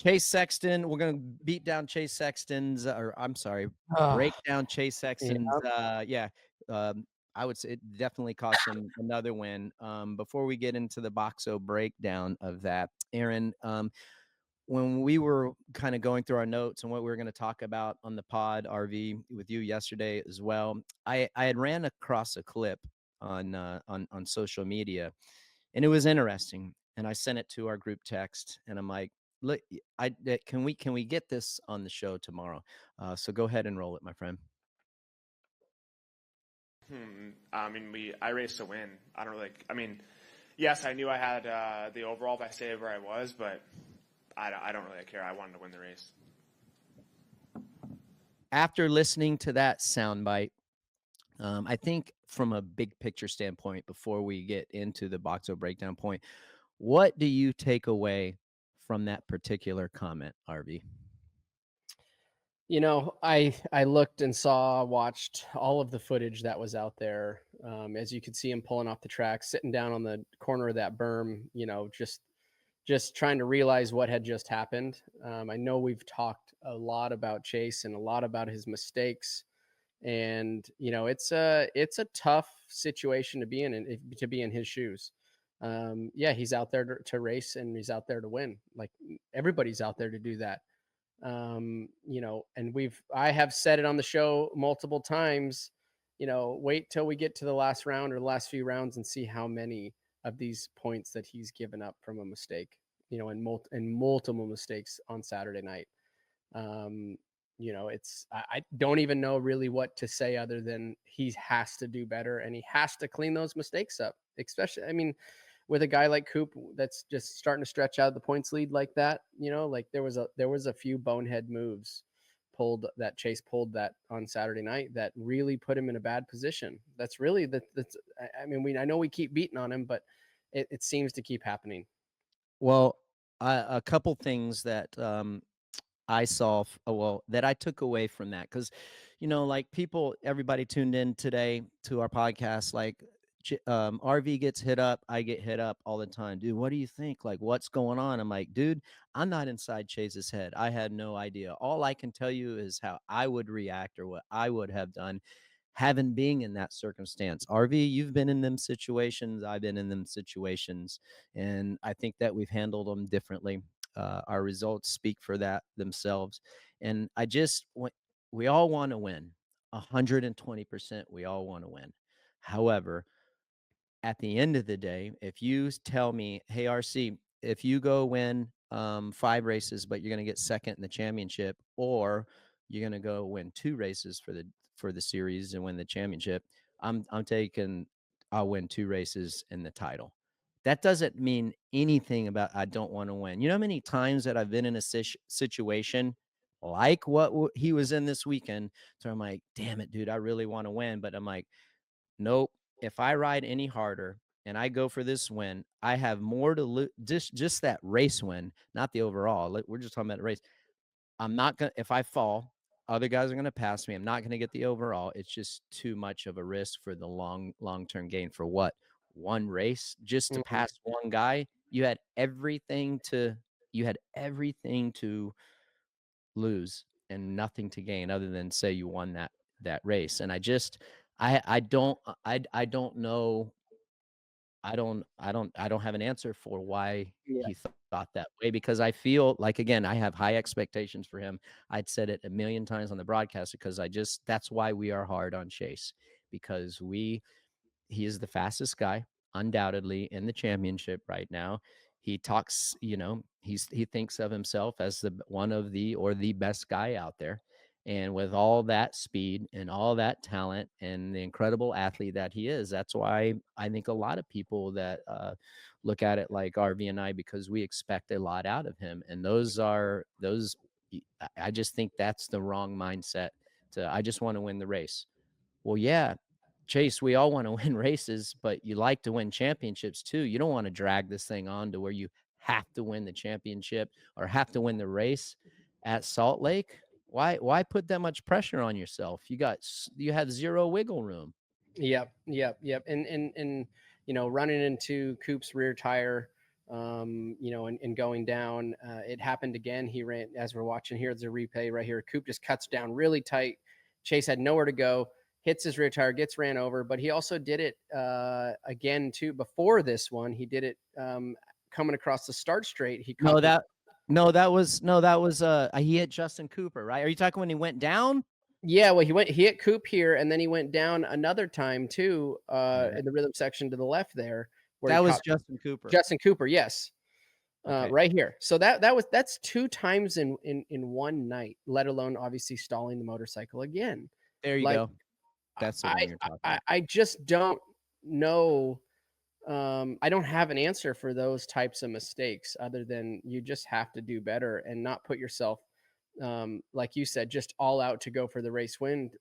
Chase Sexton. We're going to beat down Chase Sexton's, or I'm sorry, break down Chase Sexton's. Yep. Yeah. I would say it definitely cost him another win. Before we get into the Boxo breakdown of that, Aaron, when we were kind of going through our notes and what we were going to talk about on the pod RV with you yesterday as well, I had ran across a clip on social media, and it was interesting. And I sent it to our group text, and I'm like, "Look, can we get this on the show tomorrow?" So go ahead and roll it, my friend. I mean, I raced to win. I don't really. I mean, yes, I knew I had the overall if I stayed where I was, but I don't really care. I wanted to win the race. After listening to that soundbite, I think from a big picture standpoint, before we get into the Boxo breakdown point, what do you take away from that particular comment, RV? I looked and watched all of the footage that was out there. As you could see him pulling off the track, sitting down on the corner of that berm, just trying to realize what had just happened. I know we've talked a lot about Chase and a lot about his mistakes, and it's a tough situation to be in, and to be in his shoes. Yeah, he's out there to race, and he's out there to win. Like, everybody's out there to do that. And I have said it on the show multiple times. Wait till we get to the last round or the last few rounds and see how many of these points that he's given up from a mistake, and multiple mistakes on Saturday night. I don't even know really what to say other than he has to do better, and he has to clean those mistakes up. Especially, I mean, with a guy like Coop that's just starting to stretch out the points lead like that, like there was a few bonehead moves that Chase pulled that on Saturday night that really put him in a bad position. That's really I know we keep beating on him, but it seems to keep happening. Well, a couple things that I saw, that I took away from that, because, like everybody tuned in today to our podcast, like RV gets hit up, I get hit up all the time. Dude, what do you think? Like, what's going on? I'm like, dude, I'm not inside Chase's head. I had no idea. All I can tell you is how I would react or what I would have done having being in that circumstance. RV, you've been in them situations. I've been in them situations. And I think that we've handled them differently. Our results speak for that themselves. And we all want to win 120%. We all want to win. However, at the end of the day, if you tell me, hey, RC, if you go win 5 races, but you're going to get second in the championship, or you're going to go win 2 races for the series and win the championship, I'm taking, I'll win 2 races in the title. That doesn't mean anything about I don't want to win. You know how many times that I've been in a situation like what he was in this weekend? So I'm like, damn it, dude, I really want to win. But I'm like, nope. If I ride any harder and I go for this win, I have more to lose. Just that race win, not the overall. We're just talking about the race. I'm not going to, if I fall, other guys are going to pass me. I'm not going to get the overall. It's just too much of a risk for the long-term gain for what? One race just to Mhm. pass one guy. You had everything to lose and nothing to gain other than say you won that race. And I don't know. I don't have an answer for why Yeah. he thought that way, because I feel like, again, I have high expectations for him. I'd said it a million times on the broadcast, because that's why we are hard on Chase, because he is the fastest guy undoubtedly in the championship right now. He talks, he thinks of himself as one of the or the best guy out there. And with all that speed and all that talent and the incredible athlete that he is, that's why I think a lot of people that look at it like RV and I, because we expect a lot out of him. And I just think that's the wrong mindset I just want to win the race. Well, yeah, Chase, we all want to win races, but you like to win championships too. You don't want to drag this thing on to where you have to win the championship or have to win the race at Salt Lake. Why put that much pressure on yourself? You have zero wiggle room. Yep. And running into Coop's rear tire and going down. It happened again. He ran, as we're watching here, there's a replay right here. Coop just cuts down really tight. Chase had nowhere to go, hits his rear tire, gets ran over, but he also did it again too. Before this one, he did it coming across the start straight. He caught that was he hit Justin Cooper, right? Are you talking when he went down? Yeah, well, he hit Coop here, and then he went down another time too in the rhythm section to the left there. Where that was Justin Cooper. Justin Cooper, yes. Okay. Right here. So that's 2 times in one night, let alone obviously stalling the motorcycle again. There you go. That's the one you're talking about. I just don't know. I don't have an answer for those types of mistakes other than you just have to do better and not put yourself, like you said, just all out to go for the race win.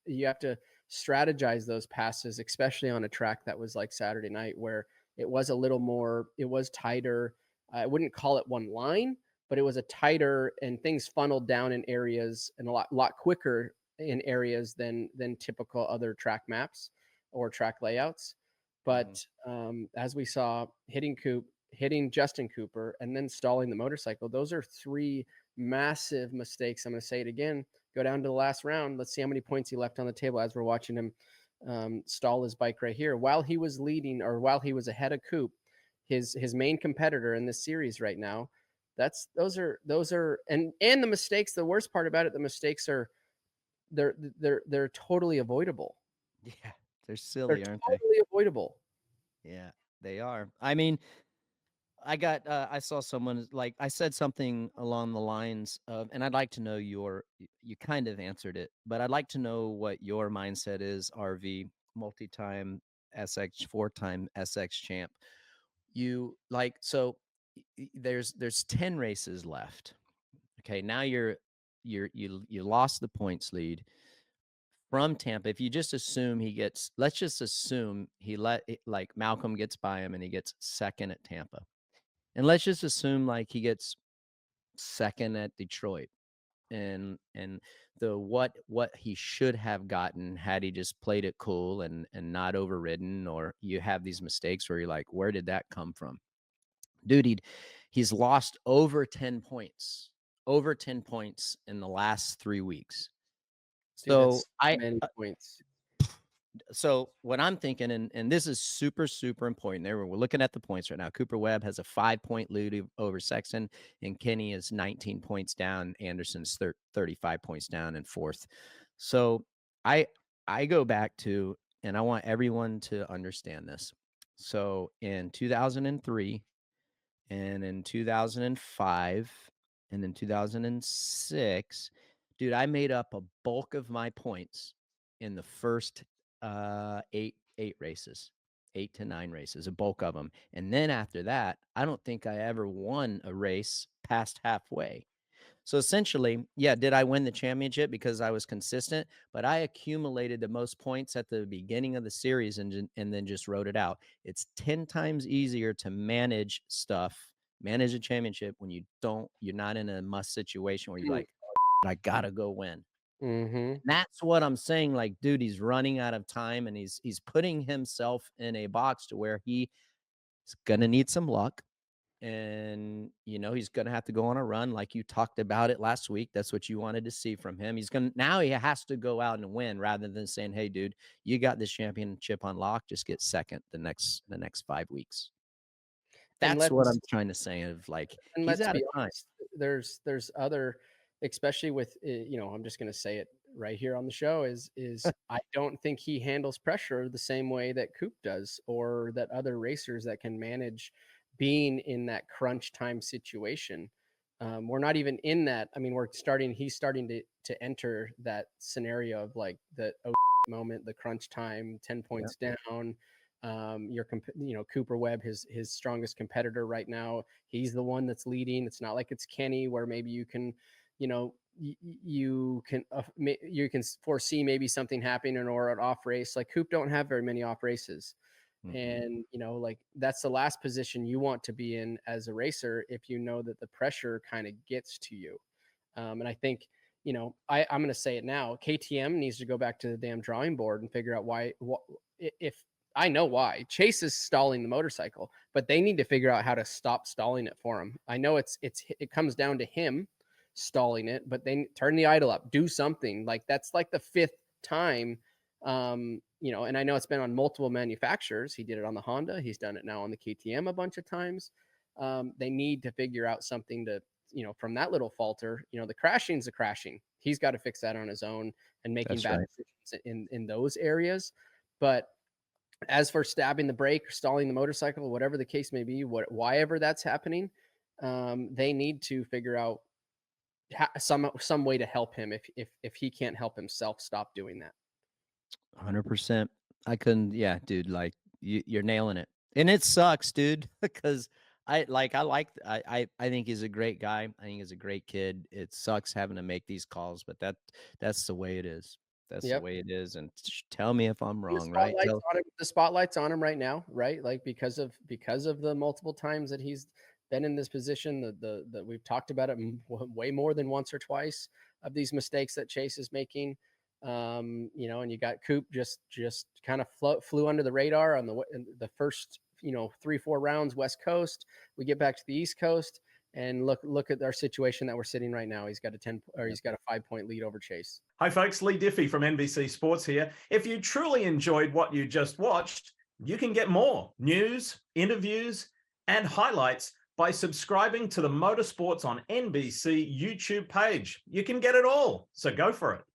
You have to strategize those passes, especially on a track that was like Saturday night where it was a little more, it was tighter. I wouldn't call it one line, but it was a tighter, and things funneled down in areas and a lot quicker in areas than typical other track maps or track layouts. But as we saw, hitting Justin Cooper, and then stalling the motorcycle, those are 3 massive mistakes. I'm going to say it again. Go down to the last round. Let's see how many points he left on the table as we're watching him stall his bike right here. While he was leading, or while he was ahead of Coop, his main competitor in this series right now. Those are and the mistakes. The worst part about it, the mistakes are they're totally avoidable. Yeah, they're silly, They're aren't totally avoidable. Yeah, they are. I mean, I saw someone, like, I said something along the lines of, and I'd like to know you kind of answered it, but I'd like to know what your mindset is, RV, multi-time SX, 4-time SX champ. You like, so there's 10 races left. Okay, now you lost the points lead from Tampa. If you just assume let's just assume like Malcolm gets by him and he gets second at Tampa. And let's just assume like he gets second at Detroit, and the what he should have gotten had he just played it cool and not overridden, or you have these mistakes where you're like, where did that come from? Dude, he's lost over 10 points. Over 10 points in the last 3 weeks. Dude, many points. So what I'm thinking, and this is super, super important. We're looking at the points right now. Cooper Webb has a 5-point lead over Sexton, and Kenny is 19 points down. Anderson's 35 points down in 4th. So I go back to, and I want everyone to understand this. So in 2003, and in 2005, and in 2006, dude, I made up a bulk of my points in the first eight races, 8 to 9 races, a bulk of them. And then after that, I don't think I ever won a race past halfway. So essentially, yeah, did I win the championship because I was consistent? But I accumulated the most points at the beginning of the series and then just wrote it out. It's 10 times easier to manage a championship when you're not in a must situation where you're like, oh, I gotta go win. That's what I'm saying. Like, dude, he's running out of time, and he's putting himself in a box to where he's gonna need some luck. And he's gonna have to go on a run, like you talked about it last week. That's what you wanted to see from him. Now he has to go out and win, rather than saying, hey, dude, you got this championship on lock, just get second the next 5 weeks. That's what I'm trying to say. Of like, he's out of time. There's other, especially with I'm just going to say it right here on the show, is I don't think he handles pressure the same way that Coop does, or that other racers that can manage being in that crunch time situation. We're not even in that. I mean, he's starting to enter that scenario of like the moment, the crunch time, 10 points down. Cooper Webb, his strongest competitor right now, he's the one that's leading. It's not like it's Kenny, where maybe you can, you can foresee maybe something happening or an off race. Like Coop don't have very many off races. And like that's the last position you want to be in as a racer, if you know that the pressure kind of gets to you. And I think, I'm going to say it now, KTM needs to go back to the damn drawing board and figure out if I know why. Chase is stalling the motorcycle, but they need to figure out how to stop stalling it for him. I know it comes down to him stalling it, but then turn the idle up, do something. Like that's like the 5th time. You know, and I know it's been on multiple manufacturers. He did it on the Honda. He's done it now on the KTM a bunch of times. They need to figure out something to, you know, from that little falter, you know, the crashing's a crashing. He's got to fix that on his own and making That's bad right. decisions in those areas. But as for stabbing the brake or stalling the motorcycle, whatever the case may be, why ever that's happening, they need to figure out some way to help him if he can't help himself stop doing that. 100%. I couldn't, yeah, dude, like you're nailing it. And it sucks, dude, because I think he's a great guy. I think he's a great kid. It sucks having to make these calls, but that's the way it is. That's the Yep. way it is. And tell me if I'm The wrong, right? spotlight's on him. The spotlight's on him right now, right? Like because of the multiple times that he's been in this position, that we've talked about it way more than once or twice of these mistakes that Chase is making. You know, and you got Coop just kind of flew under the radar on the first, you know, 3-4 rounds West Coast. We get back to the East Coast and look at our situation that we're sitting right now. He's got a 5-point lead over Chase. Hi, folks. Lee Diffie from NBC Sports here. If you truly enjoyed what you just watched, you can get more news, interviews, and highlights by subscribing to the Motorsports on NBC YouTube page. You can get it all, so go for it.